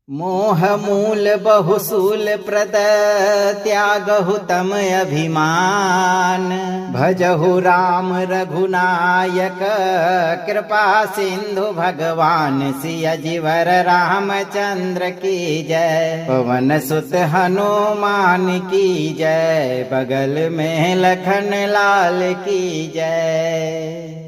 मोह मूल बहुसूल प्रद त्यागहु तम अभिमान। भजहु राम रघुनायक कृपा सिंधु भगवान। सिय जिवर रामचंद्र की जय। पवन सुत हनुमान की जय। बगल में लखन लाल की जय।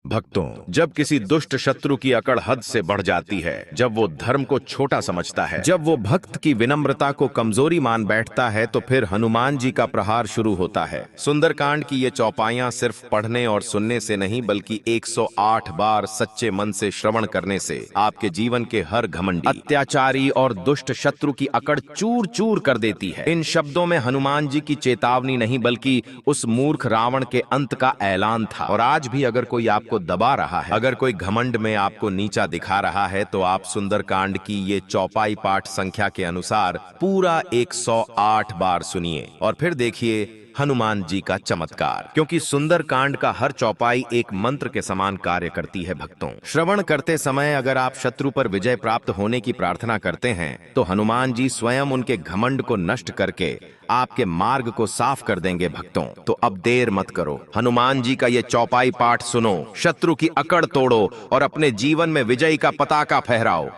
भक्तों, जब किसी दुष्ट शत्रु की अकड़ हद से बढ़ जाती है, जब वो धर्म को छोटा समझता है, जब वो भक्त की विनम्रता को कमजोरी मान बैठता है, तो फिर हनुमान जी का प्रहार शुरू होता है। सुंदरकांड की ये चौपाइयां सिर्फ पढ़ने और सुनने से नहीं, बल्कि 108 बार सच्चे मन से श्रवण करने से आपके जीवन के हर घमंडी, अत्याचारी और दुष्ट शत्रु की अकड़ चूर चूर कर देती है। इन शब्दों में हनुमान जी की चेतावनी नहीं, बल्कि उस मूर्ख रावण के अंत का ऐलान था। और आज भी अगर कोई आपको दबा रहा है, अगर कोई घमंड में आपको नीचा दिखा रहा है, तो आप सुंदरकांड की ये चौपाई पाठ संख्या के अनुसार पूरा 108 बार सुनिए और फिर देखिए हनुमान जी का चमत्कार। क्योंकि सुंदरकांड का हर चौपाई एक मंत्र के समान कार्य करती है। भक्तों, श्रवण करते समय अगर आप शत्रु पर विजय प्राप्त होने की प्रार्थना करते हैं, तो हनुमान जी स्वयं उनके घमंड को नष्ट करके आपके मार्ग को साफ कर देंगे। भक्तों, तो अब देर मत करो, हनुमान जी का ये चौपाई पाठ सुनो, शत्रु की अकड़ तोड़ो और अपने जीवन में विजय का पताका फहराओ।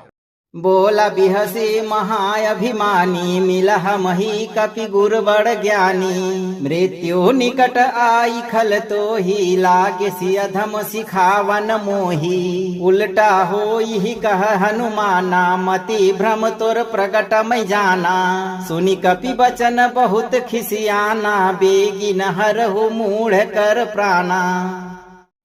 बोला बिहसी महाअभिमानी। मिलह मही कपि गुर बड़ ज्ञानी। मृत्यु निकट आई खल तो ही लागे। सिय धम सिखावन मोही। उल्टा होई कह हनुमाना। मति भ्रम तोर प्रगट मै जाना। सुनि कपि बचन बहुत खिसियाना। बेगी नहरहु मूढ़ कर प्राणा।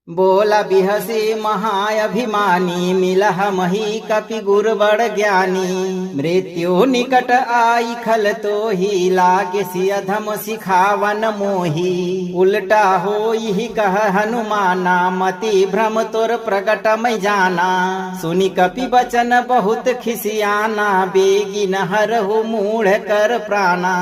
बोला बिहसी महाअभिमानी। मिलह मही कपि गुर बड़ ज्ञानी। मृत्यु निकट आई खल तो ही लागे। सिय धम सिखावन मोही। उल्टा होई कह हनुमाना। मति भ्रम तोर प्रगट मै जाना। सुनि कपि बचन बहुत खिसियाना। बेगी नहरहु मूढ़ कर प्राणा।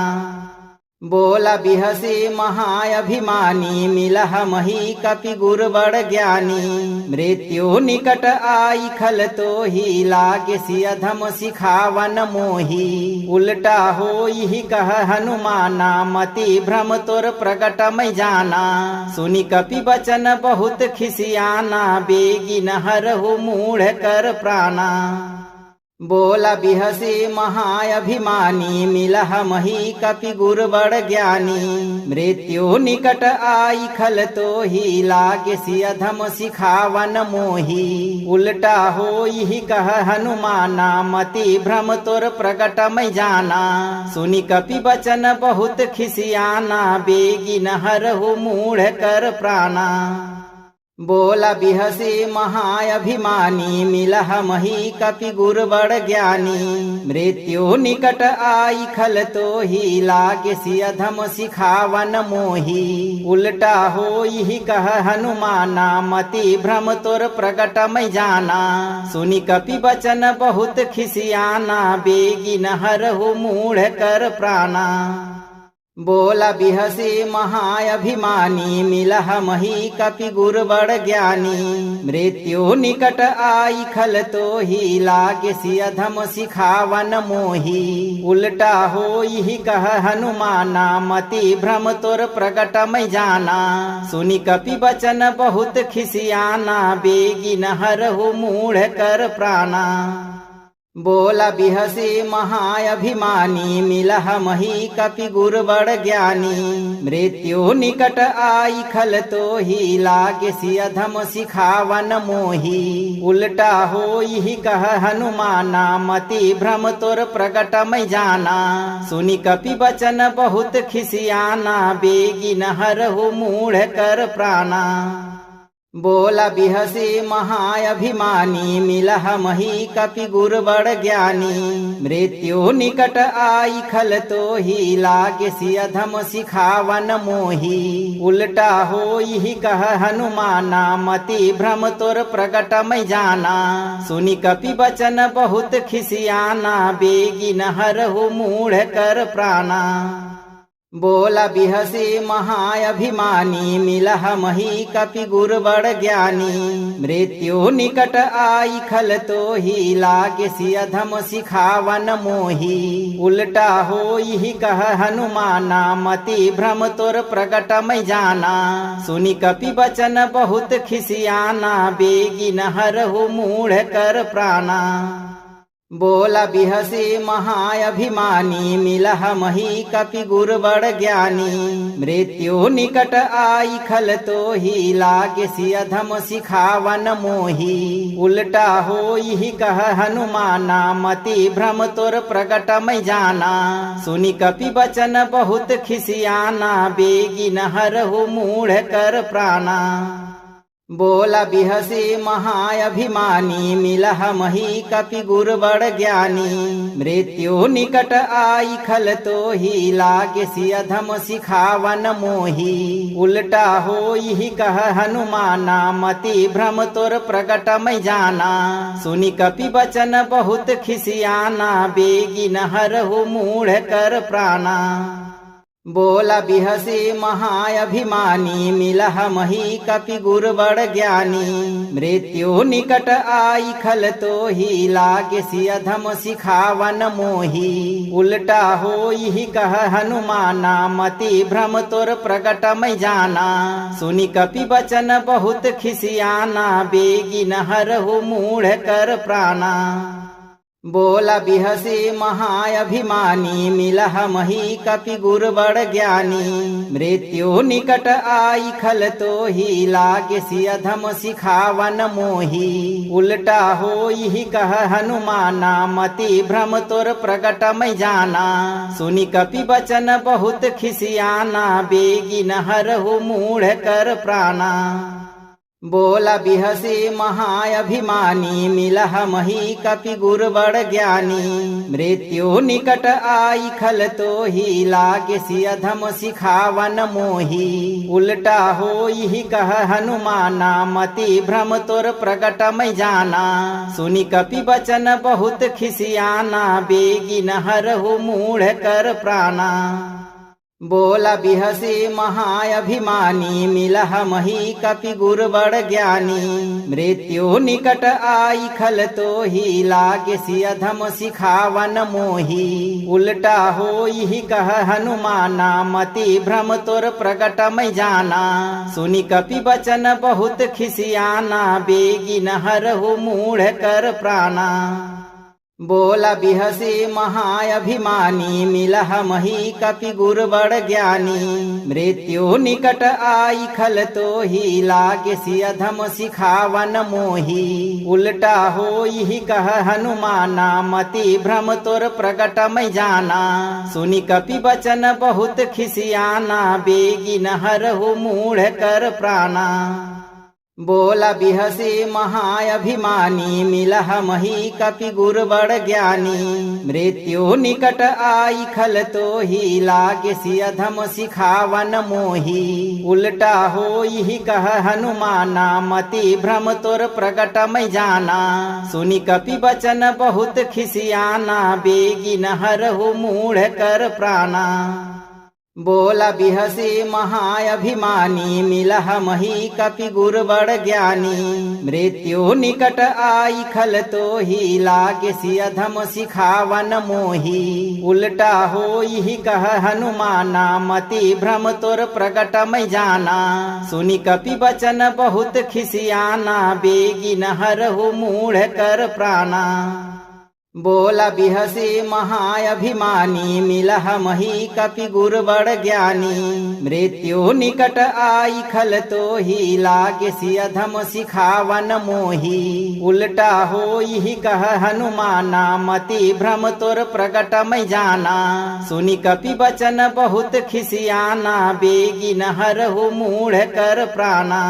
बोला बिहसी महाअभिमानी। मिलह मही कपि गुर बड़ ज्ञानी। मृत्यु निकट आई खल तो ही लागे। सिय धम सिखावन मोही। उल्टा होई कह हनुमाना। मति भ्रम तोर प्रगट मै जाना। सुनि कपि बचन बहुत खिसियाना। बेगी नहरहु मूढ़ कर प्राणा। बोला बिहसी महाअभिमानी। मिलह मही कपि गुर बड़ ज्ञानी। मृत्यु निकट आई खल तो ही लागे। सिय धम सिखावन मोही। उल्टा होई कह हनुमाना। मति भ्रम तोर प्रगट मै जाना। सुनि कपि बचन बहुत खिसियाना। बेगी नहरहु मूढ़ कर प्राणा। बोला बिहसी महाअभिमानी। मिलह मही कपि गुर बड़ ज्ञानी। मृत्यु निकट आई खल तो ही लागे। सिय धम सिखावन मोही। उल्टा होई कह हनुमाना। मति भ्रम तोर प्रगट मै जाना। सुनि कपि बचन बहुत खिसियाना। बेगी नहरहु मूढ़ कर प्राणा। बोला बिहसी महाअभिमानी। मिलह मही कपि गुर बड़ ज्ञानी। मृत्यु निकट आई खल तो ही लागे। सिय धम सिखावन मोही। उल्टा होई कह हनुमाना। मति भ्रम तोर प्रगट मै जाना। सुनि कपि बचन बहुत खिसियाना। बेगी नहरहु मूढ़ कर प्राणा। बोला बिहसी महाअभिमानी। मिलह मही कपि गुर बड़ ज्ञानी। मृत्यु निकट आई खल तो ही लागे। सिय धम सिखावन मोही। उल्टा होई कह हनुमाना। मति भ्रम तोर प्रगट मै जाना। सुनि कपि बचन बहुत खिसियाना। बेगी नहरहु मूढ़ कर प्राणा। बोला बिहसी महाअभिमानी। मिलह मही कपि गुर बड़ ज्ञानी। मृत्यु निकट आई खल तो ही लागे। सिय धम सिखावन मोही। उल्टा होई कह हनुमाना। मति भ्रम तोर प्रगट मै जाना। सुनि कपि बचन बहुत खिसियाना। बेगी नहरहु मूढ़ कर प्राणा। बोला बिहसी महाअभिमानी मिलह मही कपि गुर बड़ ज्ञानी। मृत्यु निकट आई खल तो ही लागे सियधम सिखावन मोही। उल्टा हो यही कह हनुमाना मति भ्रम तोर प्रगट मै जाना। सुनि कपि बचन बहुत खिसियाना बेगी नहरहु मूढ़ कर प्राणा। बोला बिहसी महाअभिमानी मिलह मही कपि गुर बड़ ज्ञानी। मृत्यु निकट आई खल तो ही लागे सियधम सिखावन मोही। उल्टा हो यही कह हनुमाना मति भ्रम तोर प्रगट मै जाना। सुनि कपि बचन बहुत खिसियाना बेगी नहरहु मूढ़ कर प्राणा। बोला बिहसी महाअभिमानी मिलह मही कपि गुर बड़ ज्ञानी। मृत्यु निकट आई खल तो ही लागे सियधम सिखावन मोही। उल्टा हो यही कह हनुमाना मति भ्रम तोर प्रगट मै जाना। सुनि कपि बचन बहुत खिसियाना बेगी नहरहु मूढ़ कर प्राणा। बोला बिहसी महाअभिमानी मिलह मही कपि गुर बड़ ज्ञानी। मृत्यु निकट आई खल तो ही लागे सियधम सिखावन मोही। उल्टा हो यही कह हनुमाना मति भ्रम तोर प्रगट मै जाना। सुनि कपि बचन बहुत खिसियाना बेगी नहरहु मूढ़ कर प्राणा। बोला बिहसी महाअभिमानी मिलह मही कपि गुर बड़ ज्ञानी। मृत्यु निकट आई खल तो ही लागे सियधम सिखावन मोही। उल्टा हो यही कह हनुमाना मति भ्रम तोर प्रगट मै जाना। सुनि कपि बचन बहुत खिसियाना बेगी नहरहु मूढ़ कर प्राणा। बोला बिहसी महाअभिमानी मिलह मही कपि गुर बड़ ज्ञानी। मृत्यु निकट आई खल तो ही लागे सियधम सिखावन मोही। उल्टा हो यही कह हनुमाना मति भ्रम तोर प्रगट मै जाना। सुनि कपि बचन बहुत खिसियाना बेगी नहरहु मूढ़ कर प्राणा। बोला बिहसी महाअभिमानी मिलह मही कपि गुर बड़ ज्ञानी। मृत्यु निकट आई खल तो ही लागे सियधम सिखावन मोही। उल्टा हो यही कह हनुमाना मति भ्रम तोर प्रगट मै जाना। सुनि कपि बचन बहुत खिसियाना बेगी नहरहु मूढ़ कर प्राणा। बोला बिहसी महाअभिमानी मिलह मही कपि गुर बड़ ज्ञानी। मृत्यु निकट आई खल तो ही लागे सियधम सिखावन मोही। उल्टा हो यही कह हनुमाना मति भ्रम तोर प्रगट मै जाना। सुनि कपि बचन बहुत खिसियाना बेगी नहरहु मूढ़ कर प्राणा। बोला बिहसी महाअभिमानी मिलह मही कपि गुर बड़ ज्ञानी। मृत्यु निकट आई खल तो ही लागे सियधम सिखावन मोही। उल्टा हो यही कह हनुमाना मति भ्रम तोर प्रगट मै जाना। सुनि कपि बचन बहुत खिसियाना बेगी नहरहु मूढ़ कर प्राणा। बोला बिहसी महाअभिमानी मिलह मही कपि गुर बड़ ज्ञानी। मृत्यु निकट आई खल तो ही लागे सियधम सिखावन मोही। उल्टा हो यही कह हनुमाना मति भ्रम तोर प्रगट मै जाना। सुनि कपि बचन बहुत खिसियाना बेगी नहरहु मूढ़ कर प्राणा। बोला बिहसी महाअभिमानी मिलह मही कपि गुर बड़ ज्ञानी। मृत्यु निकट आई खल तो ही लागे सियधम सिखावन मोही। उल्टा हो यही कह हनुमाना मति भ्रम तोर प्रगट मै जाना। सुनि कपि बचन बहुत खिसियाना बेगी नहरहु मूढ़ कर प्राणा।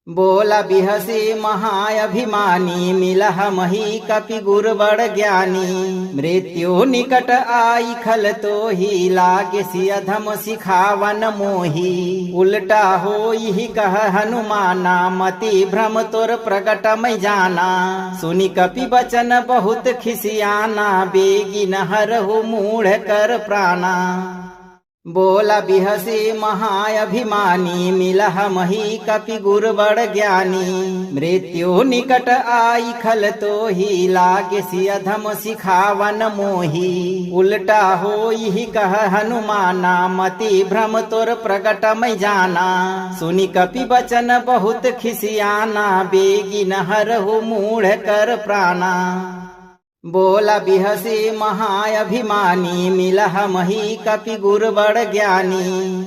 बोला बिहसी महाअभिमानी मिलह मही कपि गुर बड़ ज्ञानी। मृत्यु निकट आई खल तो ही लागे सियधम सिखावन मोही। उल्टा हो यही कह हनुमाना मति भ्रम तोर प्रगट मै जाना। सुनि कपि बचन बहुत खिसियाना बेगी नहरहु मूढ़ कर प्राणा। बोला बिहसी महाअभिमानी मिलह मही कपि गुर बड़ ज्ञानी। मृत्यु निकट आई खल तो ही लागे सियधम सिखावन मोही। उल्टा हो यही कह हनुमाना मति भ्रम तोर प्रगट मै जाना। सुनि कपि बचन बहुत खिसियाना बेगी नहरहु मूढ़ कर प्राणा। बोला बिहसी महाअभिमानी मिलह मही कपि गुर बड़ ज्ञानी।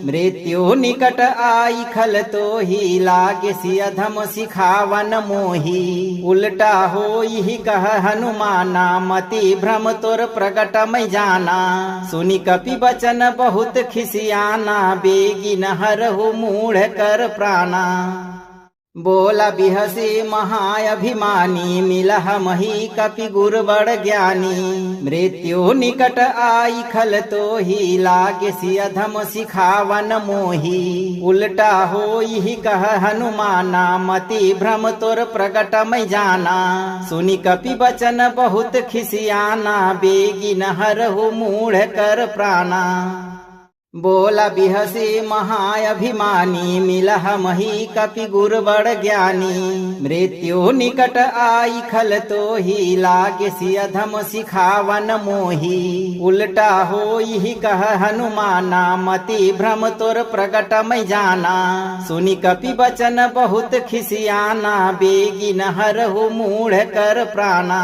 मृत्यु निकट आई खल तो ही लागे सियधम सिखावन मोही। उल्टा हो यही कह हनुमाना मति भ्रम तोर प्रगट मै जाना। सुनि कपि बचन बहुत खिसियाना बेगी नहरहु मूढ़ कर प्राणा। बोला बिहसी महाअभिमानी मिलह मही कपि गुर बड़ ज्ञानी। मृत्यु निकट आई खल तो ही लागे सियधम सिखावन मोही। उल्टा हो यही कह हनुमाना मति भ्रम तोर प्रगट मै जाना। सुनि कपि बचन बहुत खिसियाना बेगी नहरहु मूढ़ कर प्राणा। बोला बिहसी महाअभिमानी मिलह मही कपि गुर बड़ ज्ञानी। मृत्यु निकट आई खल तो ही लागे सियधम सिखावन मोही। उल्टा हो यही कह हनुमाना मति भ्रम तोर प्रगट मै जाना। सुनि कपि बचन बहुत खिसियाना बेगी नहरहु मूढ़ कर प्राणा।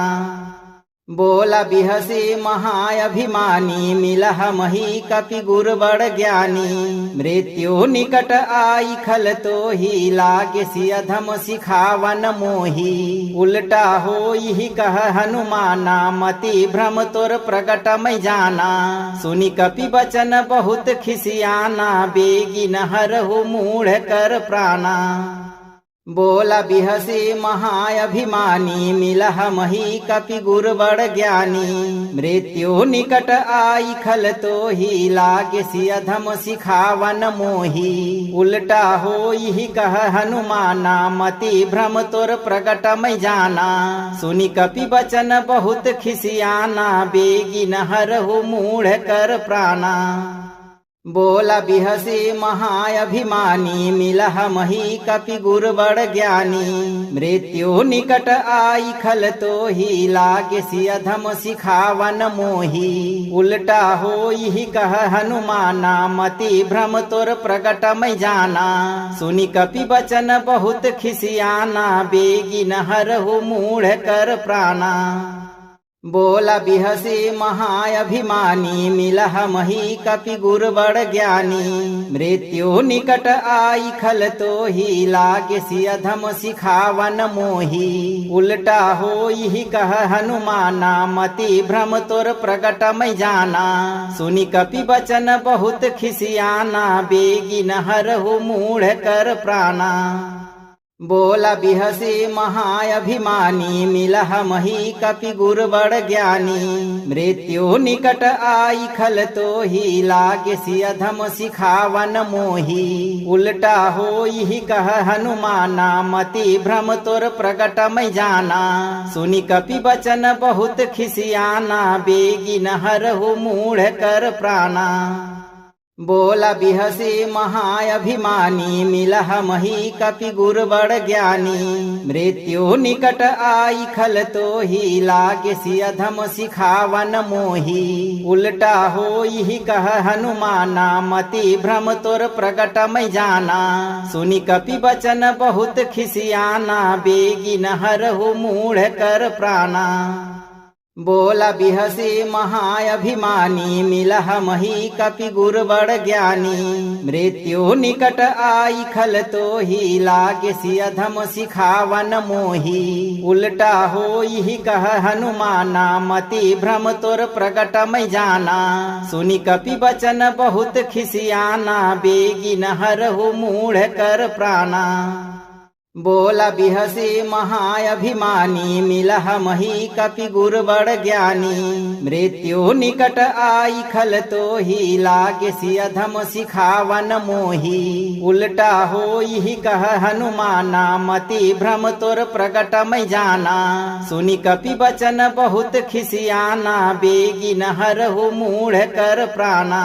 बोला बिहसी महाअभिमानी मिलह मही कपि गुर बड़ ज्ञानी। मृत्यु निकट आई खल तो ही लागे सियधम सिखावन मोही। उल्टा हो यही कह हनुमाना मति भ्रम तोर प्रगट मै जाना। सुनि कपि बचन बहुत खिसियाना बेगी नहरहु मूढ़ कर प्राणा। बोला बिहसी महाअभिमानी मिलह मही कपि गुर बड़ ज्ञानी। मृत्यु निकट आई खल तो ही लागे सियधम सिखावन मोही। उल्टा हो यही कह हनुमाना मति भ्रम तोर प्रगट मै जाना। सुनि कपि बचन बहुत खिसियाना बेगी नहरहु मूढ़ कर प्राणा। बोला बिहसी महाअभिमानी मिलह मही कपि गुर बड़ ज्ञानी। मृत्यु निकट आई खल तो ही लागे सियधम सिखावन मोही। उल्टा हो यही कह हनुमाना मति भ्रम तोर प्रगट मै जाना। सुनि कपि बचन बहुत खिसियाना बेगी नहरहु मूढ़ कर प्राणा। बोला बिहसी महाअभिमानी मिलह मही कपि गुर बड़ ज्ञानी। मृत्यु निकट आई खल तो ही लागे सियधम सिखावन मोही। उल्टा हो यही कह हनुमाना मति भ्रम तोर प्रगट मै जाना। सुनि कपि बचन बहुत खिसियाना बेगी नहरहु मूढ़ कर प्राणा। बोला बिहसी महाअभिमानी मिलह मही कपि गुर बड़ ज्ञानी। मृत्यु निकट आई खल तो ही लागे सियधम सिखावन मोही। उल्टा हो यही कह हनुमाना मति भ्रम तोर प्रगट मै जाना। सुनि कपि बचन बहुत खिसियाना बेगी नहरहु मूढ़ कर प्राणा। बोला बिहसी महाअभिमानी मिलह मही कपि गुर बड़ ज्ञानी। मृत्यु निकट आई खल तो ही लागे सियधम सिखावन मोही। उल्टा हो यही कह हनुमाना मति भ्रम तोर प्रगट मै जाना। सुनि कपि बचन बहुत खिसियाना बेगी नहरहु मूढ़ कर प्राणा। बोला बिहसी महाअभिमानी मिलह मही कपि गुर बड़ ज्ञानी। मृत्यु निकट आई खल तो ही लागे सियधम सिखावन मोही। उल्टा हो यही कह हनुमाना मति भ्रम तोर प्रगट मै जाना। सुनि कपि बचन बहुत खिसियाना बेगी नहरहु मूढ़ कर प्राणा। बोला बिहसी महाअभिमानी मिलह मही कपि गुर बड़ ज्ञानी। मृत्यु निकट आई खल तो ही लागे सियधम सिखावन मोही। उल्टा हो यही कह हनुमाना मति भ्रम तोर प्रगट मै जाना। सुनि कपि बचन बहुत खिसियाना बेगी नहरहु मूढ़ कर प्राणा।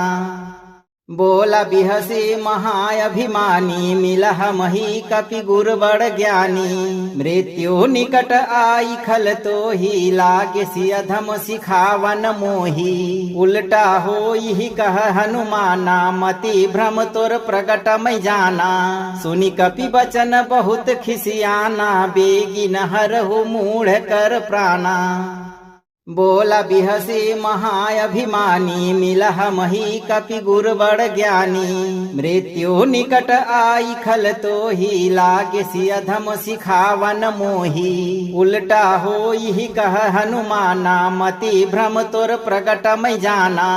बोला बिहसे महाअभिमानी मिलह मही कपि गुर बड़ ज्ञानी। मृत्यु निकट आई खल तो ही लागे सियधम सिखावन मोही। उल्टा हो यही कह हनुमाना मति भ्रम तोर प्रगट मै जाना। सुनि कपि बचन बहुत खिसियाना बेगी नहरहु मूढ़ कर प्राणा। बोला बिहसे महाअभिमानी मिलह मही कपि गुर बड़ ज्ञानी। मृत्यु निकट आई खल तो ही लागे सियधम सिखावन मोही। उल्टा हो यही कह हनुमाना मति भ्रम तोर प्रगट मै जाना।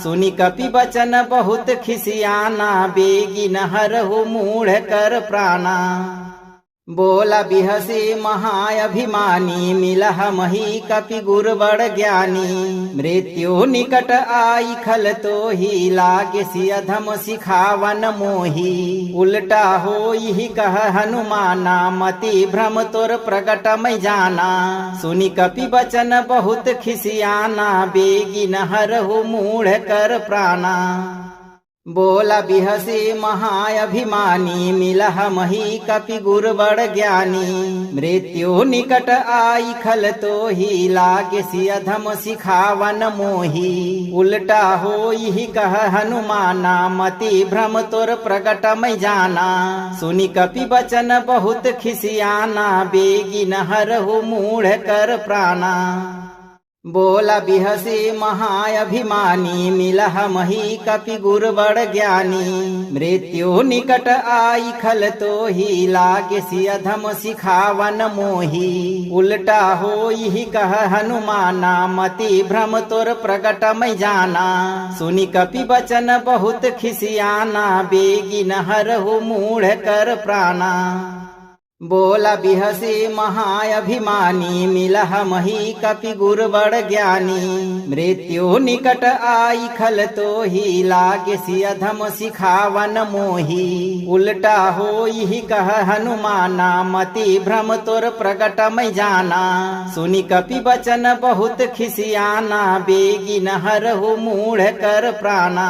सुनि कपि बचन बहुत खिसियाना बेगी नहरहु मूढ़ कर प्राणा। बोला बिहसे महाअभिमानी मिलह मही कपि गुर बड़ ज्ञानी। मृत्यु निकट आई खल तो ही लागे सियधम सिखावन मोही। उल्टा हो यही कह हनुमाना मति भ्रम तोर प्रगट मै जाना। सुनि कपि बचन बहुत खिसियाना बेगी नहरहु मूढ़ कर प्राणा। बोला बिहसे महाअभिमानी मिलह मही कपि गुर बड़ ज्ञानी। मृत्यु निकट आई खल तो ही लागे सियधम सिखावन मोही। उल्टा हो यही कह हनुमाना मति भ्रम तोर प्रगट मै जाना। सुनि कपि बचन बहुत खिसियाना बेगी नहरहु मूढ़ कर प्राणा। बोला बिहसे महाअभिमानी मिलह मही कपि गुर बड़ ज्ञानी। मृत्यु निकट आई खल तो ही लागे सियधम सिखावन मोही। उल्टा हो यही कह हनुमाना मति भ्रम तोर प्रगट मै जाना। सुनि कपि बचन बहुत खिसियाना बेगी नहरहु मूढ़ कर प्राणा। बोला बिहसे महाअभिमानी मिलह मही कपि गुर बड़ ज्ञानी। मृत्यु निकट आई खल तो ही लागे सियधम सिखावन मोही। उल्टा हो यही कह हनुमाना मति भ्रम तोर प्रगट मै जाना। सुनि कपि बचन बहुत खिसियाना बेगी नहरहु मूढ़ कर प्राणा।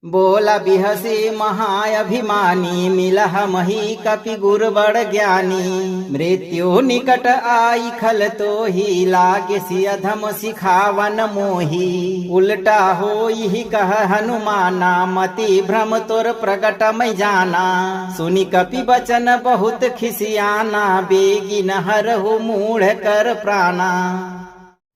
बोला बिहसे महाअभिमानी मिलह मही कपि गुर बड़ ज्ञानी। मृत्यु निकट आई खल तो ही लागे सियधम सिखावन मोही। उल्टा हो यही कह हनुमाना मति भ्रम तोर प्रगट मै जाना। सुनि कपि बचन बहुत खिसियाना बेगी नहरहु मूढ़ कर प्राणा।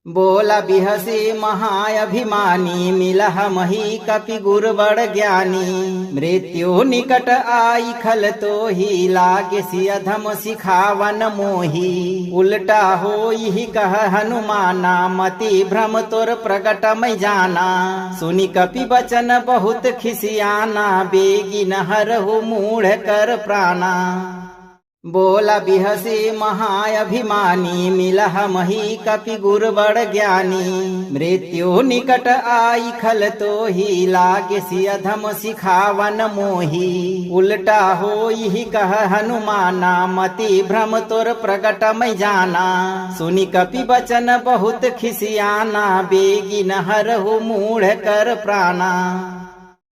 बोला बिहसे महाअभिमानी मिलह मही कपि गुर बड़ ज्ञानी। मृत्यु निकट आई खल तो ही लागे सियधम सिखावन मोही। उल्टा हो यही कह हनुमाना मति भ्रम तोर प्रगट मै जाना। सुनि कपि बचन बहुत खिसियाना बेगी नहरहु मूढ़ कर प्राणा। बोला बिहसे महाअभिमानी मिलह मही कपि गुर बड़ ज्ञानी। मृत्यु निकट आई खल तो ही लागे सियधम सिखावन मोही। उल्टा हो यही कह हनुमाना मति भ्रम तोर प्रगट मै जाना। सुनि कपि बचन बहुत खिसियाना बेगी नहरहु मूढ़ कर प्राणा।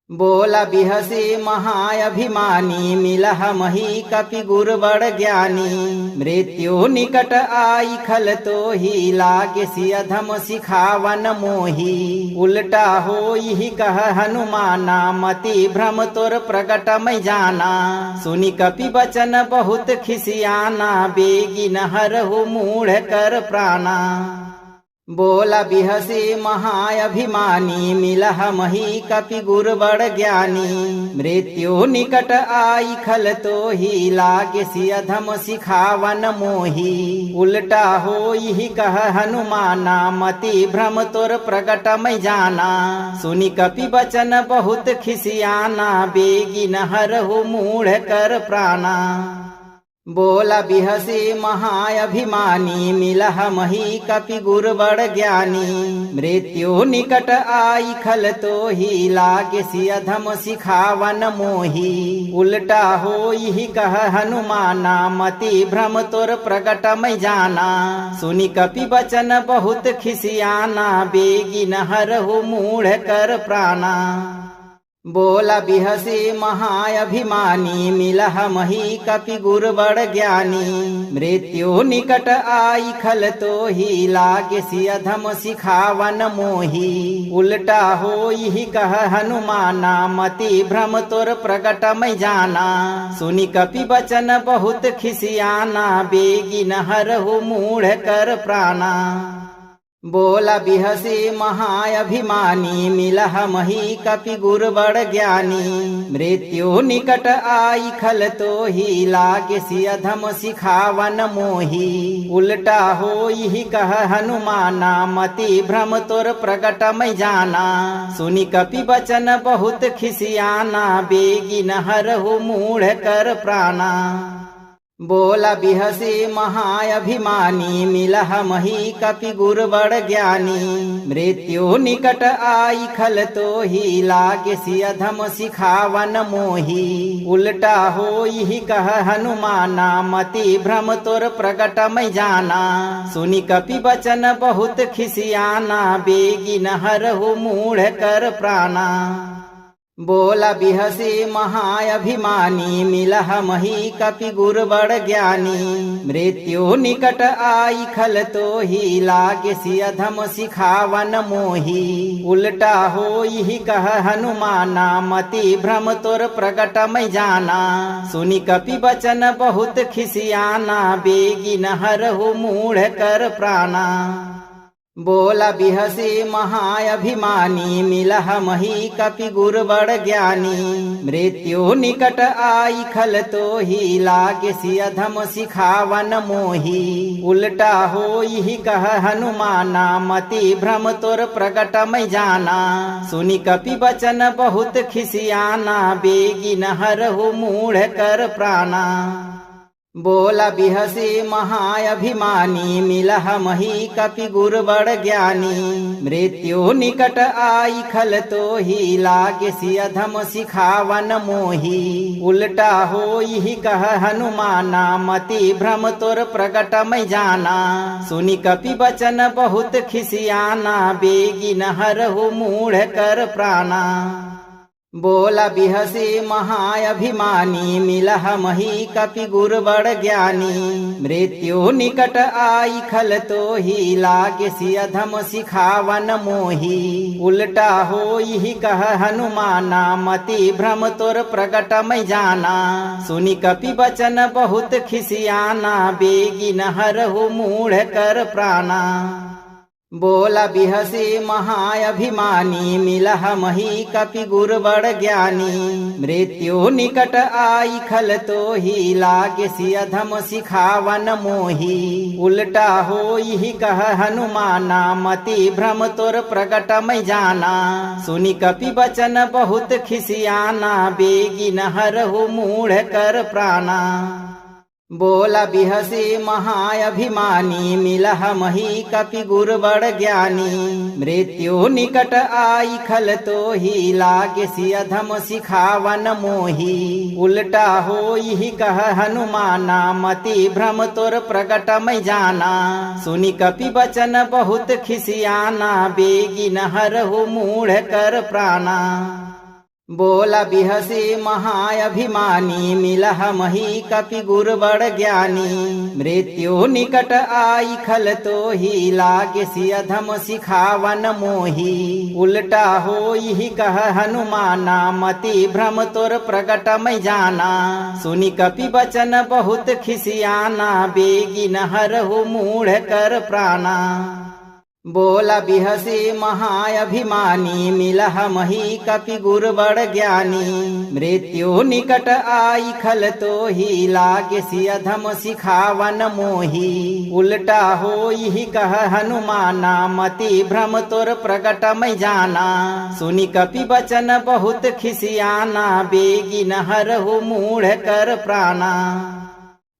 बोला बिहसे महाअभिमानी मिलह मही कपि गुर बड़ ज्ञानी। मृत्यु निकट आई खल तो ही लागे सियधम सिखावन मोही। उल्टा हो यही कह हनुमाना मति भ्रम तोर प्रगट मै जाना। सुनि कपि बचन बहुत खिसियाना बेगी नहरहु मूढ़ कर प्राणा। बोला बिहसे महाअभिमानी मिलह मही कपि गुर बड़ ज्ञानी। मृत्यु निकट आई खल तो ही लागे सियधम सिखावन मोही। उल्टा हो यही कह हनुमाना मति भ्रम तोर प्रगट मै जाना। सुनि कपि बचन बहुत खिसियाना बेगी नहरहु मूढ़ कर प्राणा। बोला बिहसे महाअभिमानी मिलह मही कपि गुर बड़ ज्ञानी। मृत्यु निकट आई खल तो ही लागे सियधम सिखावन मोही। उल्टा हो यही कह हनुमाना मति भ्रम तोर प्रगट मै जाना। सुनि कपि बचन बहुत खिसियाना बेगी नहरहु मूढ़ कर प्राणा। बोला बिहसी महाअभिमानी मिलह मही कपि गुर बड़ ज्ञानी। मृत्यु निकट आई खल तो ही लागे सि अधम सिखावन मोही। उल्टा हो यही कह हनुमाना मति भ्रम तोर प्रगट मैं जाना। सुनि कपि बचन बहुत खिसियाना बेगी नहरहु मूढ़ कर प्राणा। बोला बिहसी महाअभिमानी मिलह मही कपि गुर बड़ ज्ञानी। मृत्यु निकट आई खल तो ही लागे सि अधम सिखावन मोही। उल्टा हो यही कह हनुमाना मति भ्रम तोर प्रगट मैं जाना। सुनि कपि बचन बहुत खिसियाना बेगी नहरहु मूढ़ कर प्राणा। बोला बिहसी महाअभिमानी मिलह मही कपि गुर बड़ ज्ञानी। मृत्यु निकट आई खल तो ही लागे सि अधम सिखावन मोही। उल्टा हो यही कह हनुमाना मति भ्रम तोर प्रगट मैं जाना। सुनि कपि बचन बहुत खिसियाना बेगी नहरहु मूढ़ कर प्राणा। बोला बिहसी महाअभिमानी मिलह मही कपि गुर बड़ ज्ञानी। मृत्यु निकट आई खल तो ही लागे सि अधम सिखावन मोही। उल्टा हो यही कह हनुमाना मति भ्रम तोर प्रगट मैं जाना। सुनि कपि बचन बहुत खिसियाना बेगी नहरहु मूढ़ कर प्राणा। बोला बिहसी महाअभिमानी मिलह मही कपि गुर बड़ ज्ञानी। मृत्यु निकट आई खल तो ही लागे सि अधम सिखावन मोही। उल्टा हो यही कह हनुमाना मति भ्रम तोर प्रगट मैं जाना। सुनि कपि बचन बहुत खिसियाना बेगी नहरहु मूढ़ कर प्राणा। बोला बिहसी महाअभिमानी मिलह मही कपि गुर बड़ ज्ञानी। मृत्यु निकट आई खल तो ही लागे सि अधम सिखावन मोही। उल्टा हो यही कह हनुमाना मति भ्रम तोर प्रगट मैं जाना। सुनि कपि बचन बहुत खिसियाना बेगी नहरहु मूढ़ कर प्राणा। बोला बिहसी महाअभिमानी मिलह मही कपि गुर बड़ ज्ञानी। मृत्यु निकट आई खल तो ही लागे सि अधम सिखावन मोही। उल्टा हो यही कह हनुमाना मति भ्रम तोर प्रगट मैं जाना। सुनि कपि बचन बहुत खिसियाना बेगी नहरहु मूढ़ कर प्राणा। बोला बिहसी महाअभिमानी मिलह मही कपि गुर बड़ ज्ञानी। मृत्यु निकट आई खल तो ही लागे सि अधम सिखावन मोही। उल्टा हो यही कह हनुमाना मति भ्रम तोर प्रगट मैं जाना। सुनि कपि बचन बहुत खिसियाना बेगी नहरहु मूढ़ कर प्राणा। बोला बिहसी महाअभिमानी मिलह मही कपि गुर बड़ ज्ञानी। मृत्यु निकट आई खल तो ही लागे सि अधम सिखावन मोही। उल्टा हो यही कह हनुमाना मति भ्रम तोर प्रगट मैं जाना। सुनि कपि बचन बहुत खिसियाना बेगी नहरहु मूढ़ कर प्राणा। बोला बिहसी महाअभिमानी मिलह मही कपि गुर बड़ ज्ञानी। मृत्यु निकट आई खल तो ही लागे सि अधम सिखावन मोही। उल्टा हो यही कह हनुमाना मति भ्रम तोर प्रगट मैं जाना। सुनि कपि बचन बहुत खिसियाना बेगी नहरहु मूढ़ कर प्राणा। बोला बिहसी महाअभिमानी मिलह मही कपि गुर बड़ ज्ञानी। मृत्यु निकट आई खल तो ही लागे सि अधम सिखावन मोही। उल्टा हो यही कह हनुमाना मति भ्रम तोर प्रगट मैं जाना। सुनि कपि बचन बहुत खिसियाना बेगी नहरहु मूढ़ कर प्राणा।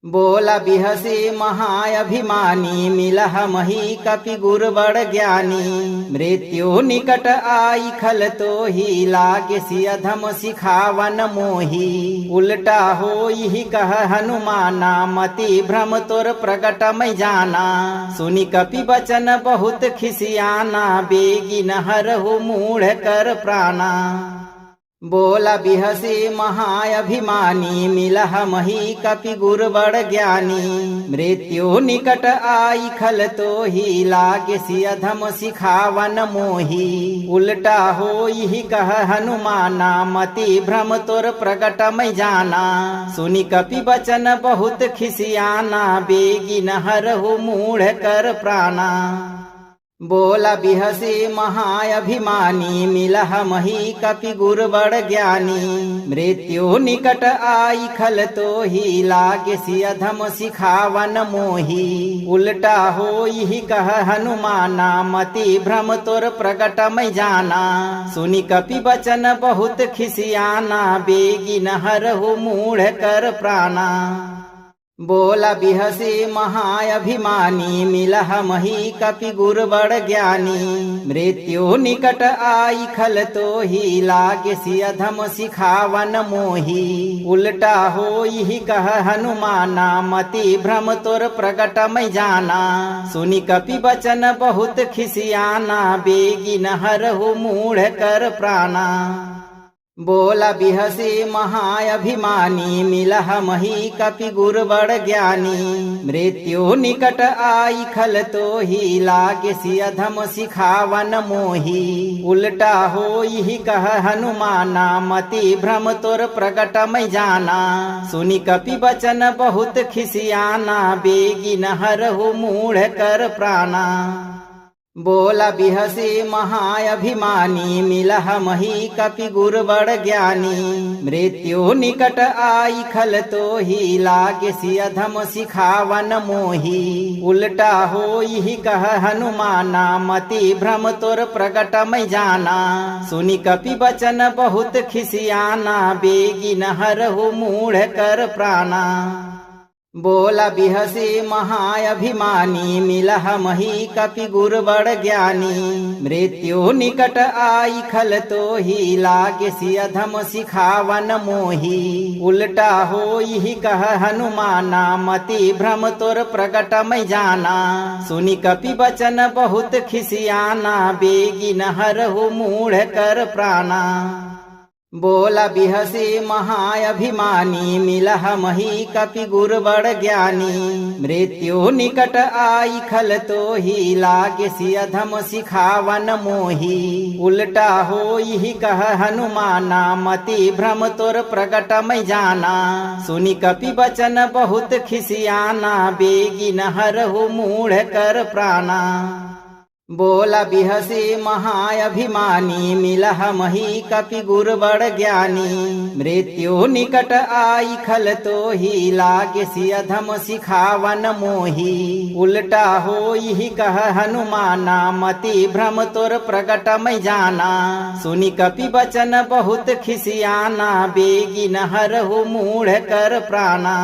बोला बिहसी महाअभिमानी मिलह मही कपि गुर बड़ ज्ञानी। मृत्यु निकट आई खल तो ही लागे सि अधम सिखावन मोही। उल्टा हो यही कह हनुमाना मति भ्रम तोर प्रगट मैं जाना। सुनि कपि बचन बहुत खिसियाना बेगी नहरहु मूढ़ कर प्राणा। बोला बिहसे महाअभिमानी मिलह मही कपि गुर बड़ ज्ञानी। मृत्यु निकट आई खल तो ही लागे सियधम सिखावन मोही। उल्टा हो यही कह हनुमाना मति भ्रम तोर प्रगट मै जाना। सुनि कपि बचन बहुत खिसियाना बेगी नहरहु मूढ़ कर प्राणा। बोला बिहसे महाअभिमानी मिलह मही कपि गुर बड़ ज्ञानी। मृत्यु निकट आई खल तो ही लागे सियधम सिखावन मोही। उल्टा हो यही कह हनुमाना मति भ्रम तोर प्रगट मै जाना। सुनि कपि बचन बहुत खिसियाना बेगी नहरहु मूढ़ कर प्राणा। बोला बिहसे महाअभिमानी मिलह मही कपि गुर बड़ ज्ञानी। मृत्यु निकट आई खल तो ही लागे सियधम सिखावन मोही। उल्टा हो यही कह हनुमाना मति भ्रम तोर प्रगट मै जाना। सुनि कपि बचन बहुत खिसियाना बेगी नहरहु मूढ़ कर प्राणा। बोला बिहसे महाअभिमानी मिलह मही कपि गुर बड़ ज्ञानी। मृत्यु निकट आई खल तो ही लागे सियधम सिखावन मोही। उल्टा हो यही कह हनुमाना मति भ्रम तोर प्रगट मै जाना। सुनि कपि बचन बहुत खिसियाना बेगी नहरहु मूढ़ कर प्राणा। बोला बिहसे महाअभिमानी मिलह मही कपि गुर बड़ ज्ञानी। मृत्यु निकट आई खल तो ही लागे सियधम सिखावन मोही। उल्टा हो यही कह हनुमाना मति भ्रम तोर प्रगट मै जाना। सुनि कपि बचन बहुत खिसियाना बेगी नहरहु मूढ़ कर प्राणा। बोला बिहसे महाअभिमानी मिलह मही कपि गुर बड़ ज्ञानी। मृत्यु निकट आई खल तो ही लागे सियधम सिखावन मोही। उल्टा हो यही कह हनुमाना मति भ्रम तोर प्रगट मै जाना। सुनि कपि बचन बहुत खिसियाना बेगी नहरहु मूढ़ कर प्राणा। बोला बिहसे महाअभिमानी मिलह मही कपि गुर बड़ ज्ञानी। मृत्यु निकट आई खल तो ही लागे सियधम सिखावन मोही। उल्टा हो यही कह हनुमाना मति भ्रम तोर प्रगट मै जाना। सुनि कपि बचन बहुत खिसियाना बेगी नहरहु मूढ़ कर प्राणा। बोला बिहसे महाअभिमानी मिलह मही कपि गुर बड़ ज्ञानी। मृत्यु निकट आई खल तो ही लागे सियधम सिखावन मोही। उल्टा हो यही कह हनुमाना मति भ्रम तोर प्रगट मै जाना। सुनि कपि बचन बहुत खिसियाना बेगी नहरहु मूढ़ कर प्राणा।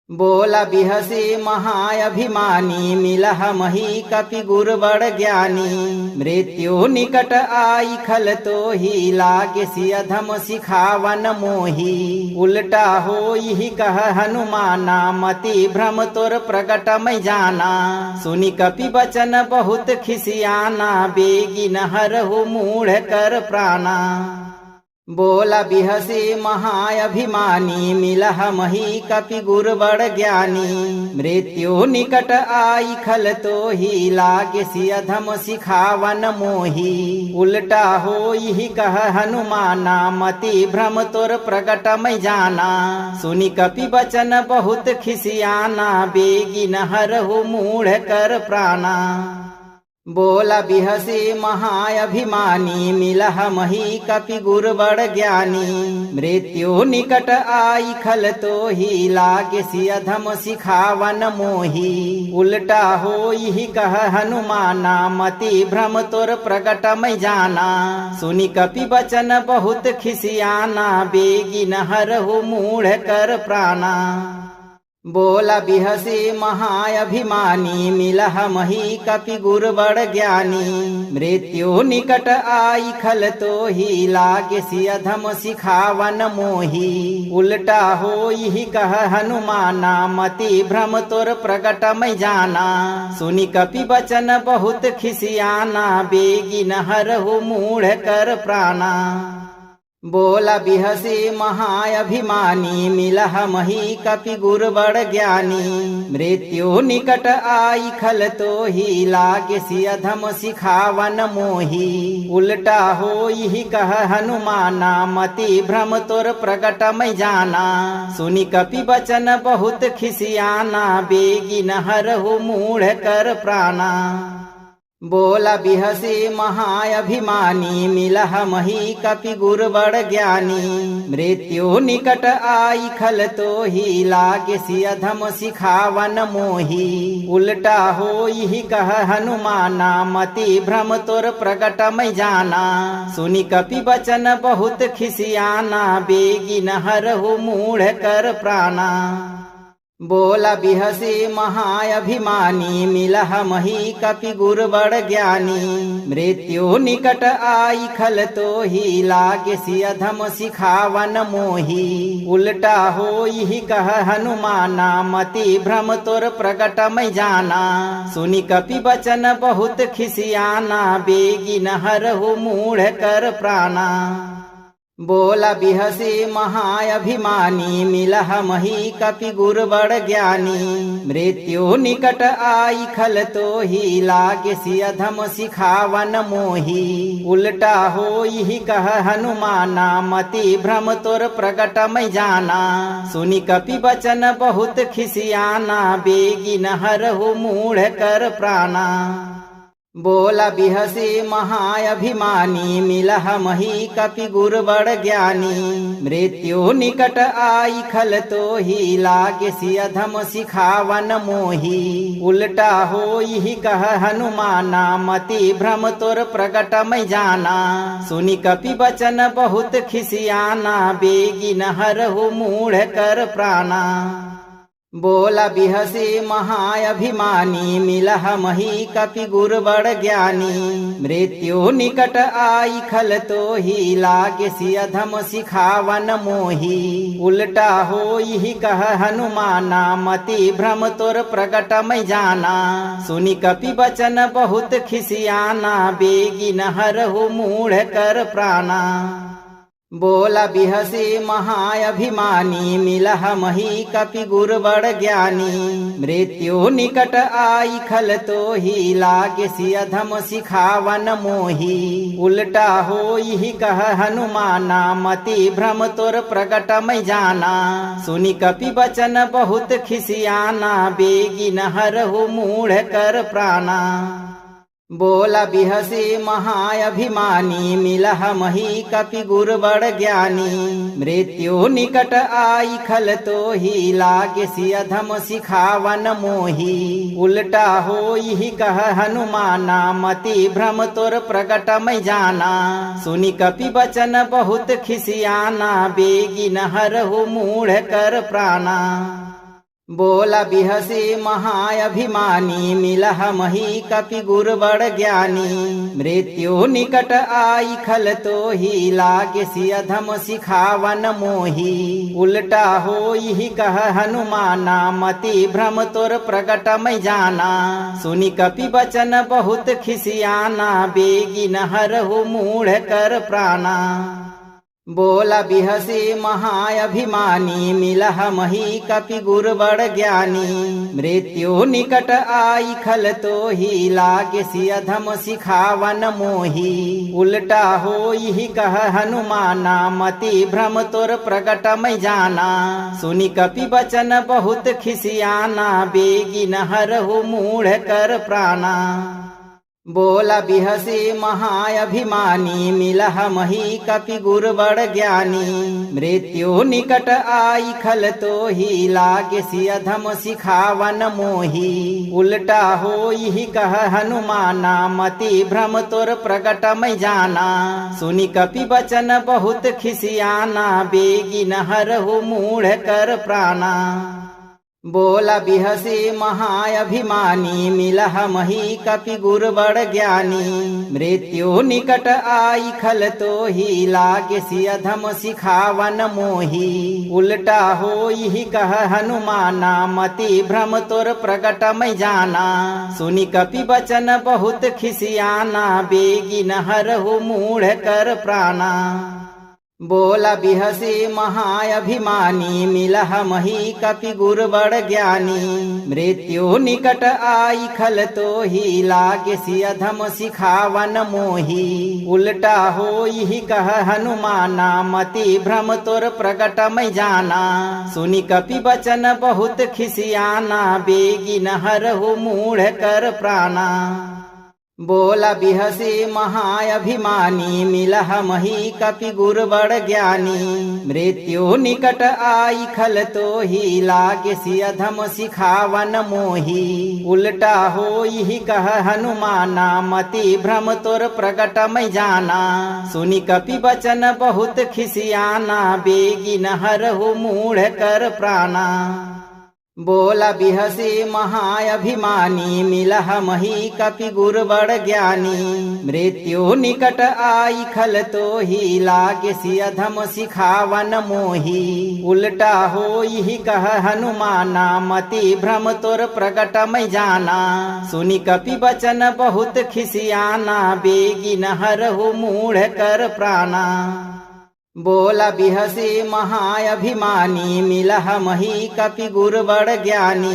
बोला बिहसे महाअभिमानी मिलह मही कपि गुर बड़ ज्ञानी। मृत्यु निकट आई खल तो ही लागे सियधम सिखावन मोही। उल्टा हो यही कह हनुमाना मति भ्रम तोर प्रगट मै जाना। सुनि कपि बचन बहुत खिसियाना बेगी नहरहु मूढ़ कर प्राणा। बोला बिहसे महाअभिमानी मिलह मही कपि गुर बड़ ज्ञानी। मृत्यु निकट आई खल तो ही लागे सियधम सिखावन मोही। उल्टा हो यही कह हनुमाना मति भ्रम तोर प्रगट मै जाना। सुनि कपि बचन बहुत खिसियाना बेगी नहरहु मूढ़ कर प्राणा। बोला बिहसे महाअभिमानी मिलह मही कपि गुर बड़ ज्ञानी। मृत्यु निकट आई खल तो ही लागे सियधम सिखावन मोही। उल्टा हो यही कह हनुमाना मति भ्रम तोर प्रगट मै जाना। सुनि कपि बचन बहुत खिसियाना बेगी नहरहु मूढ़ कर प्राणा। बोला बिहसे महाअभिमानी मिलह मही कपि गुर बड़ ज्ञानी। मृत्यु निकट आई खल तो ही लागे सियधम सिखावन मोही। उल्टा हो यही कह हनुमाना मति भ्रम तोर प्रगट मै जाना। सुनि कपि बचन बहुत खिसियाना बेगी नहरहु मूढ़ कर प्राणा। बोला बिहसे महाअभिमानी मिलह मही कपि गुर बड़ ज्ञानी। मृत्यु निकट आई खल तो ही लागे सियधम सिखावन मोही। उल्टा हो यही कह हनुमाना मति भ्रम तोर प्रकट मैं जाना। सुनि कपि बचन बहुत खिसियाना बेगी नहरहु मूढ़ कर प्राणा। बोला बिहसे महाअभिमानी मिलह मही कपि गुर बड़ ज्ञानी। मृत्यु निकट आई खल तो ही लागे सियधम सिखावन मोही। उल्टा हो यही कह हनुमाना मति भ्रम तोर प्रकट मैं जाना। सुनि कपि बचन बहुत खिसियाना बेगी नहरहु मूढ़ कर प्राणा। बोला बिहसे महाअभिमानी मिलह मही कपि गुर बड़ ज्ञानी। मृत्यु निकट आई खल तो ही लागे सियधम सिखावन मोही। उल्टा हो यही कह हनुमाना मति भ्रम तोर प्रकट मैं जाना। सुनि कपि बचन बहुत खिसियाना बेगी नहरहु मूढ़ कर प्राणा। बोला बिहसे महाअभिमानी मिलह मही कपि गुर बड़ ज्ञानी। मृत्यु निकट आई खल तो ही लागे सियधम सिखावन मोही। उल्टा हो यही कह हनुमाना मति भ्रम तोर प्रकट मैं जाना। सुनि कपि बचन बहुत खिसियाना बेगी नहरहु मूढ़ कर प्राणा। बोला बिहसे महाअभिमानी मिलह मही कपि गुर बड़ ज्ञानी। मृत्यु निकट आई खल तो ही लागे सियधम सिखावन मोही। उल्टा हो यही कह हनुमाना मति भ्रम तोर प्रकट मैं जाना। सुनि कपि बचन बहुत खिसियाना बेगी नहरहु मूढ़ कर प्राणा। बोला बिहसे महाअभिमानी मिलह मही कपि गुर बड़ ज्ञानी। मृत्यु निकट आई खल तो ही लागे सियधम सिखावन मोही। उल्टा हो यही कह हनुमाना मति भ्रम तोर प्रकट मैं जाना। सुनि कपि बचन बहुत खिसियाना बेगी नहरहु मूढ़ कर प्राणा। बोला बिहसे महाअभिमानी मिलह मही कपि गुर बड़ ज्ञानी। मृत्यु निकट आई खल तो ही लागे सियधम सिखावन मोही। उल्टा हो यही कह हनुमाना मति भ्रम तोर प्रकट मैं जाना। सुनि कपि बचन बहुत खिसियाना बेगी नहरहु मूढ़ कर प्राणा। बोला बिहसे महाअभिमानी मिलह मही कपि गुर बड़ ज्ञानी। मृत्यु निकट आई खल तो ही लागे सियधम सिखावन मोही। उल्टा हो यही कह हनुमाना मति भ्रम तोर प्रकट मैं जाना। सुनि कपि बचन बहुत खिसियाना बेगी नहरहु मूढ़ कर प्राणा। बोला बिहसे महाअभिमानी मिलह मही कपि गुर बड़ ज्ञानी। मृत्यु निकट आई खल तो ही लागे सियधम सिखावन मोही। उल्टा हो यही कह हनुमाना मति भ्रम तोर प्रकट मैं जाना। सुनि कपि बचन बहुत खिसियाना बेगी नहरहु मूढ़ कर प्राणा। बोला बिहसे महाअभिमानी मिलह मही कपि गुर बड़ ज्ञानी। मृत्यु निकट आई खल तो ही लागे सियधम सिखावन मोही। उल्टा हो यही कह हनुमाना मति भ्रम तोर प्रकट मैं जाना। सुनि कपि बचन बहुत खिसियाना बेगी नहरहु मूढ़ कर प्राणा। बोला बिहसे महाअभिमानी मिलह मही कपि गुर बड़ ज्ञानी। मृत्यु निकट आई खल तो ही लागे सियधम सिखावन मोही। उल्टा हो यही कह हनुमाना मति भ्रम तोर प्रकट मैं जाना। सुनि कपि बचन बहुत खिसियाना बेगी नहरहु मूढ़ कर प्राणा। बोला बिहसे महाअभिमानी मिलह मही कपि गुर बड़ ज्ञानी। मृत्यु निकट आई खल तो ही लागे सियधम सिखावन मोही। उल्टा हो यही कह हनुमाना मति भ्रम तोर प्रकट मैं जाना। सुनि कपि बचन बहुत खिसियाना बेगी नहरहु मूढ़ कर प्राणा। बोला बिहसे महाअभिमानी मिलह मही कपि गुर बड़ ज्ञानी। मृत्यु निकट आई खल तो ही लागे सियधम सिखावन मोही। उल्टा हो यही कह हनुमाना मति भ्रम तोर प्रगट मै जाना। सुनि कपि बचन बहुत खिसियाना बेगी नहरहु मूढ़ कर प्राणा। बोला बिहसे महाअभिमानी मिलह मही कपि गुर बड़ ज्ञानी। मृत्यु निकट आई खल तो ही लागे सियधम सिखावन मोही। उल्टा हो यही कह हनुमाना मति भ्रम तोर प्रगट मै जाना। सुनि कपि बचन बहुत खिसियाना बेगी नहरहु मूढ़ कर प्राणा। बोला बिहसे महाअभिमानी मिलह मही कपि गुर बड़ ज्ञानी। मृत्यु निकट आई खल तो ही लागे सियधम सिखावन मोही। उल्टा हो यही कह हनुमाना मति भ्रम तोर प्रगट मै जाना। सुनि कपि बचन बहुत खिसियाना बेगी नहरहु मूढ़ कर प्राणा। बोला बिहसे महाअभिमानी मिलह मही कपि गुर बड़ ज्ञानी।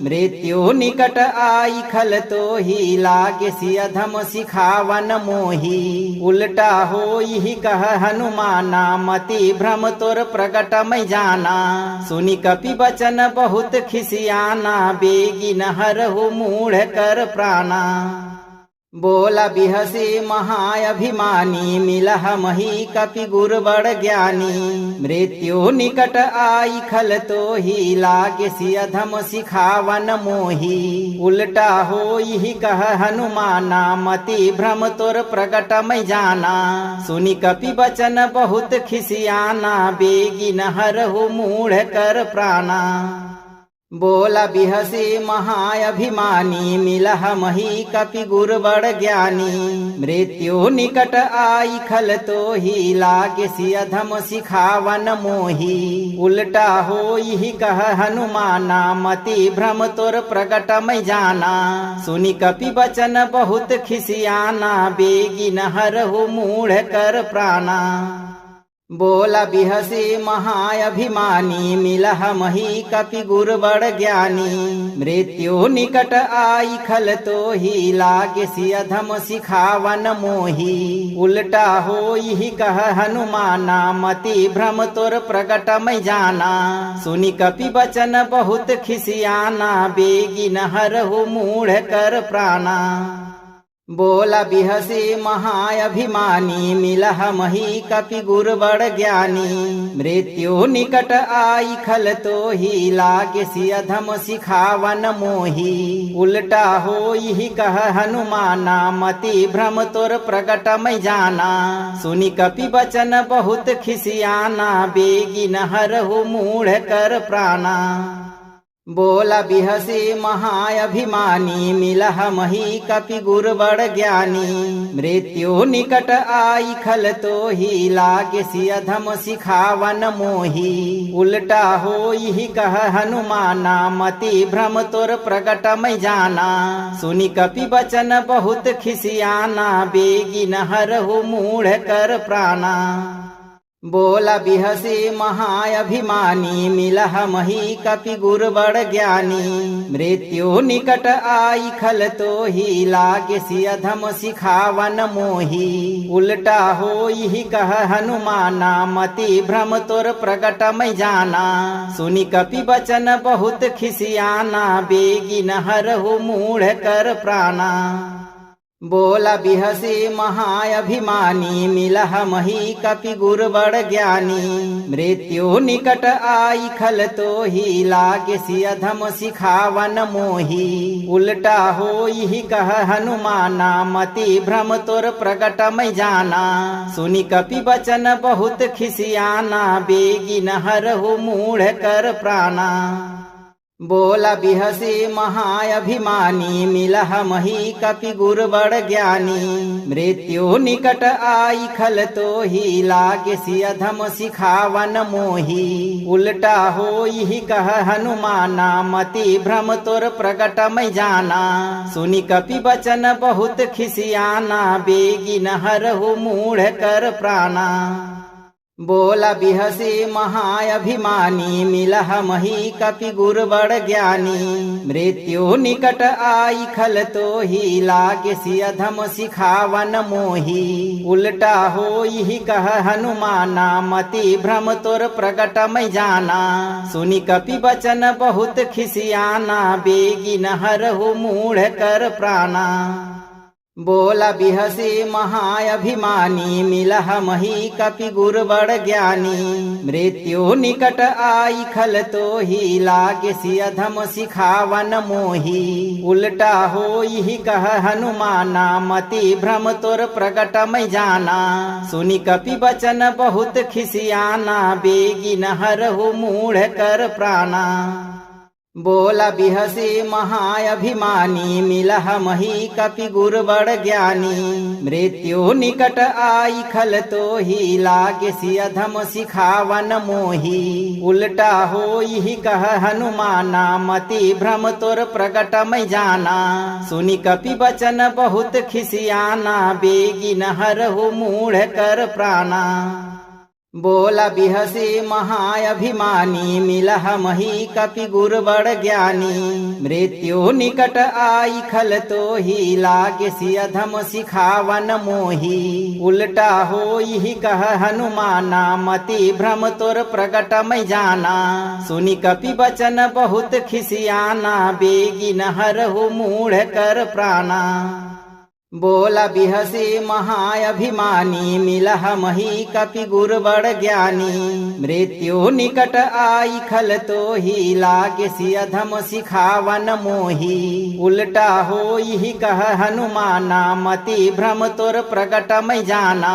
मृत्यु निकट आई खल तो ही लागे सियधम सिखावन मोही। उल्टा हो यही कह हनुमाना मति भ्रम तोर प्रगट मै जाना। सुनि कपि बचन बहुत खिसियाना बेगी नहरहु मूढ़ कर प्राणा। बोला बिहसे महाअभिमानी मिलह मही कपि गुर बड़ ज्ञानी। मृत्यु निकट आई खल तो ही लागे सियधम सिखावन मोही। उल्टा हो यही कह हनुमाना मति भ्रम तोर प्रगट मै जाना। सुनि कपि बचन बहुत खिसियाना बेगी नहरहु मूढ़ कर प्राणा। बोला बिहसे महाअभिमानी मिलह मही कपि गुर बड़ ज्ञानी। मृत्यु निकट आई खल तो ही लागे सियधम सिखावन मोही। उल्टा हो यही कह हनुमाना मति भ्रम तोर प्रगट मै जाना। सुनि कपि बचन बहुत खिसियाना बेगी नहरहु मूढ़ कर प्राणा। बोला बिहसे महाअभिमानी मिलह मही कपि गुर बड़ ज्ञानी। मृत्यु निकट आई खल तो ही लागे सियधम सिखावन मोही। उल्टा हो यही कह हनुमाना मति भ्रम तोर प्रगट मै जाना। सुनि कपि बचन बहुत खिसियाना बेगी नहरहु मूढ़ कर प्राणा। बोला बिहसे महाअभिमानी मिलह मही कपि गुर बड़ ज्ञानी। मृत्यु निकट आई खल तो ही लागे सियधम सिखावन मोही। उल्टा हो यही कह हनुमाना मति भ्रम तोर प्रगट मै जाना। सुनि कपि बचन बहुत खिसियाना बेगी नहरहु मूढ़ कर प्राणा। बोला बिहसे महाअभिमानी मिलह मही कपि गुर बड़ ज्ञानी। मृत्यु निकट आई खल तो ही लागे सियधम सिखावन मोही। उल्टा हो यही कह हनुमाना मति भ्रम तोर प्रगट मै जाना। सुनि कपि बचन बहुत खिसियाना बेगी नहरहु मूढ़ कर प्राणा। बोला बिहसे महाअभिमानी मिलह मही कपि गुर बड़ ज्ञानी। मृत्यु निकट आई खल तो ही लागे सियधम सिखावन मोही। उल्टा हो यही कह हनुमाना मति भ्रम तोर प्रगट मै जाना। सुनि कपि बचन बहुत खिसियाना बेगी नहरहु मूढ़ कर प्राणा। बोला बिहसे महाअभिमानी मिलह मही कपि गुर बड़ ज्ञानी। मृत्यु निकट आई खल तो ही लागे सियधम सिखावन मोही। उल्टा हो यही कह हनुमाना मति भ्रम तोर प्रगट मै जाना। सुनि कपि बचन बहुत खिसियाना बेगी नहरहु मूढ़ कर प्राणा। बोला बिहसे महाअभिमानी मिलह मही कपि गुर बड़ ज्ञानी। मृत्यु निकट आई खल तो ही लागे सियधम सिखावन मोही। उल्टा हो यही कह हनुमाना मति भ्रम तोर प्रगट मै जाना। सुनि कपि बचन बहुत खिसियाना बेगी नहरहु मूढ़ कर प्राणा। बोला बिहसे महाअभिमानी मिलह मही कपि गुर बड़ ज्ञानी। मृत्यु निकट आई खल तो ही लागे सियधम सिखावन मोही। उल्टा हो यही कह हनुमाना मति भ्रम तोर प्रगट मै जाना। सुनि कपि बचन बहुत खिसियाना बेगी नहरहु मूढ़ कर प्राणा। बोला बिहसे महाअभिमानी मिलह मही कपि गुर बड़ ज्ञानी। मृत्यु निकट आई खल तो ही लागे सियधम सिखावन मोही। उल्टा हो यही कह हनुमाना मति भ्रम तोर प्रगट मै जाना। सुनि कपि बचन बहुत खिसियाना बेगी नहरहु मूढ़ कर प्राणा। बोला बिहसे महाअभिमानी मिलह मही कपि गुर बड़ ज्ञानी। मृत्यु निकट आई खल तो ही लागे सियधम सिखावन मोही। उल्टा हो यही कह हनुमाना मति भ्रम तोर प्रगट मै जाना। सुनि कपि बचन बहुत खिसियाना बेगी नहरहु मूढ़ कर प्राणा। बोला बिहसे महाअभिमानी मिलह मही कपि गुर बड़ ज्ञानी। मृत्यु निकट आई खल तो ही लागे सियधम सिखावन मोही। उल्टा हो यही कह हनुमाना मति भ्रम तोर प्रगट मै जाना। सुनि कपि बचन बहुत खिसियाना बेगी नहरहु मूढ़ कर प्राणा। बोला बिहसे महाअभिमानी मिलह मही कपि गुर बड़ ज्ञानी। मृत्यु निकट आई खल तो ही लागे सियधम सिखावन मोही। उल्टा हो यही कह हनुमाना मति भ्रम तोर प्रगट मै जाना।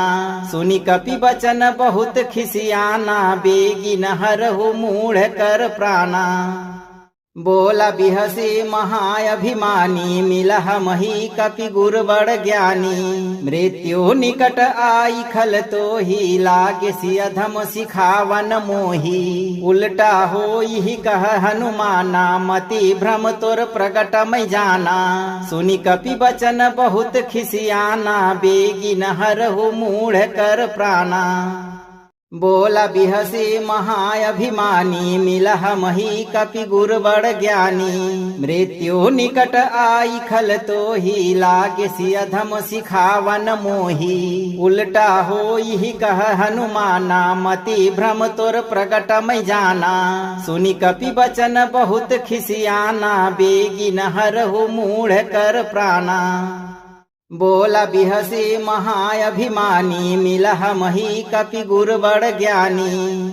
सुनि कपि बचन बहुत खिसियाना बेगी नहरहु मूढ़ कर प्राणा। बोला बिहसे महाअभिमानी मिलह मही कपि गुर बड़ ज्ञानी। मृत्यु निकट आई खल तो ही लागे सियधम सिखावन मोही। उल्टा हो यही कह हनुमाना मति भ्रम तोर प्रगट मै जाना। सुनि कपि बचन बहुत खिसियाना बेगी नहरहु मूढ़ कर प्राणा। बोला बिहसे महाअभिमानी मिलह मही कपि गुर बड़ ज्ञानी। मृत्यु निकट आई खल तो ही लागे सियधम सिखावन मोही। उल्टा हो यही कह हनुमाना मति भ्रम तोर प्रगट मै जाना। सुनि कपि बचन बहुत खिसियाना बेगी नहरहु मूढ़ कर प्राणा। बोला बिहसे महाअभिमानी मिलह मही कपि गुर बड़ ज्ञानी।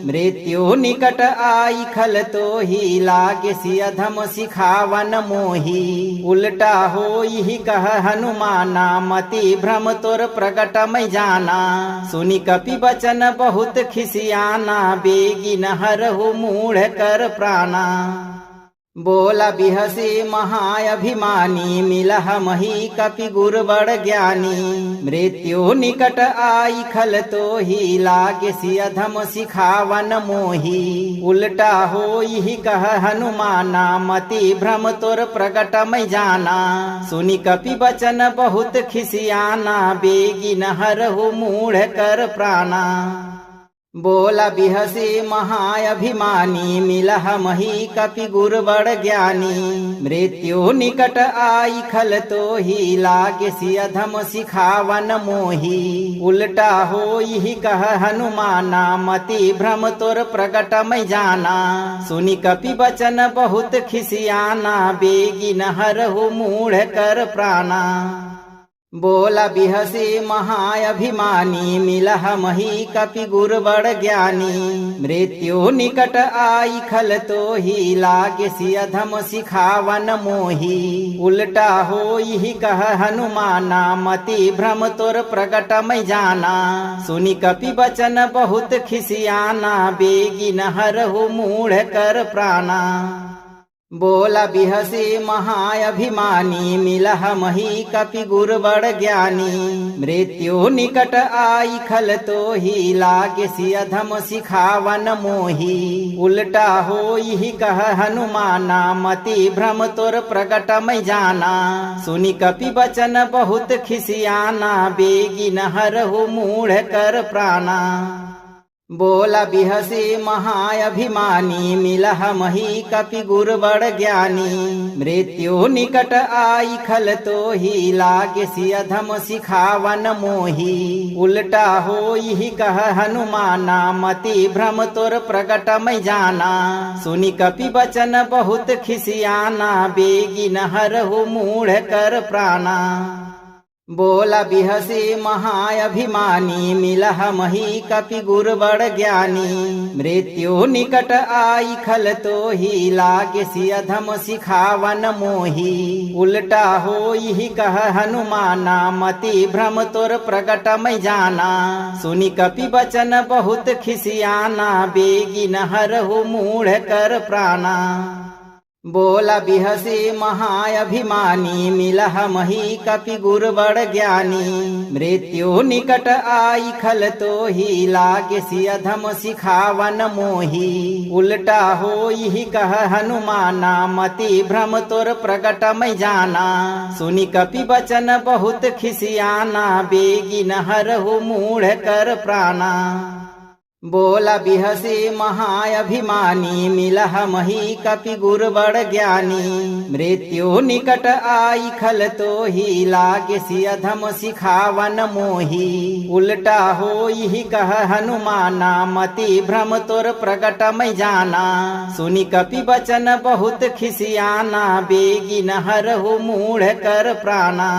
मृत्यु निकट आई खल तो ही लागे सियधम सिखावन मोही। उल्टा हो यही कह हनुमाना मति भ्रम तोर प्रगट मै जाना। सुनि कपि बचन बहुत खिसियाना बेगी नहरहु मूढ़ कर प्राणा। बोला बिहसे महाअभिमानी मिलह मही कपि गुर बड़ ज्ञानी। मृत्यु निकट आई खल तो ही लागे सियधम सिखावन मोही। उल्टा हो यही कह हनुमाना मति भ्रम तोर प्रगट मै जाना। सुनि कपि बचन बहुत खिसियाना बेगी नहरहु मूढ़ कर प्राणा। बोला बिहसे महाअभिमानी मिलह मही कपि गुर बड़ ज्ञानी। मृत्यु निकट आई खल तो ही लागे सियधम सिखावन मोही। उल्टा हो यही कह हनुमाना मति भ्रम तोर प्रगट मै जाना। सुनि कपि बचन बहुत खिसियाना बेगी नहरहु मूढ़ कर प्राणा। बोला बिहसे महाअभिमानी मिलह मही कपि गुर बड़ ज्ञानी। मृत्यु निकट आई खल तो ही लागे सियधम सिखावन मोही। उल्टा हो यही कह हनुमाना मति भ्रम तोर प्रगट मै जाना। सुनि कपि बचन बहुत खिसियाना बेगी नहरहु मूढ़ कर प्राणा। बोला बिहसे महाअभिमानी मिलह मही कपि गुर बड़ ज्ञानी। मृत्यु निकट आई खल तो ही लागे सियधम सिखावन मोही। उल्टा हो यही कह हनुमाना मति भ्रम तोर प्रगट मै जाना। सुनि कपि बचन बहुत खिसियाना बेगी नहरहु मूढ़ कर प्राणा। बोला बिहसे महाअभिमानी मिलह मही कपि गुर बड़ ज्ञानी। मृत्यु निकट आई खल तो ही लागे सियधम सिखावन मोही। उल्टा हो यही कह हनुमाना मति भ्रम तोर प्रगट मै जाना। सुनि कपि बचन बहुत खिसियाना बेगी नहरहु मूढ़ कर प्राणा। बोला बिहसे महाअभिमानी मिलह मही कपि गुर बड़ ज्ञानी। मृत्यु निकट आई खल तो ही लागे सियधम सिखावन मोही। उल्टा हो यही कह हनुमाना मति भ्रम तोर प्रगट मै जाना। सुनि कपि बचन बहुत खिसियाना बेगी नहरहु मूढ़ कर प्राणा। बोला बिहसे महाअभिमानी मिलह मही कपि गुर बड़ ज्ञानी। मृत्यु निकट आई खल तो ही लागे सियधम सिखावन मोही। उल्टा हो यही कह हनुमाना मति भ्रम तोर प्रगट मै जाना। सुनि कपि बचन बहुत खिसियाना बेगी नहरहु मूढ़ कर प्राणा। बोला बिहसे महाअभिमानी मिलह मही कपि गुर बड़ ज्ञानी। मृत्यु निकट आई खल तो ही लागे सियधम सिखावन मोही। उल्टा हो यही कह हनुमाना मति भ्रम तोर प्रगट मै जाना। सुनि कपि बचन बहुत खिसियाना बेगी नहरहु मूढ़ कर प्राणा।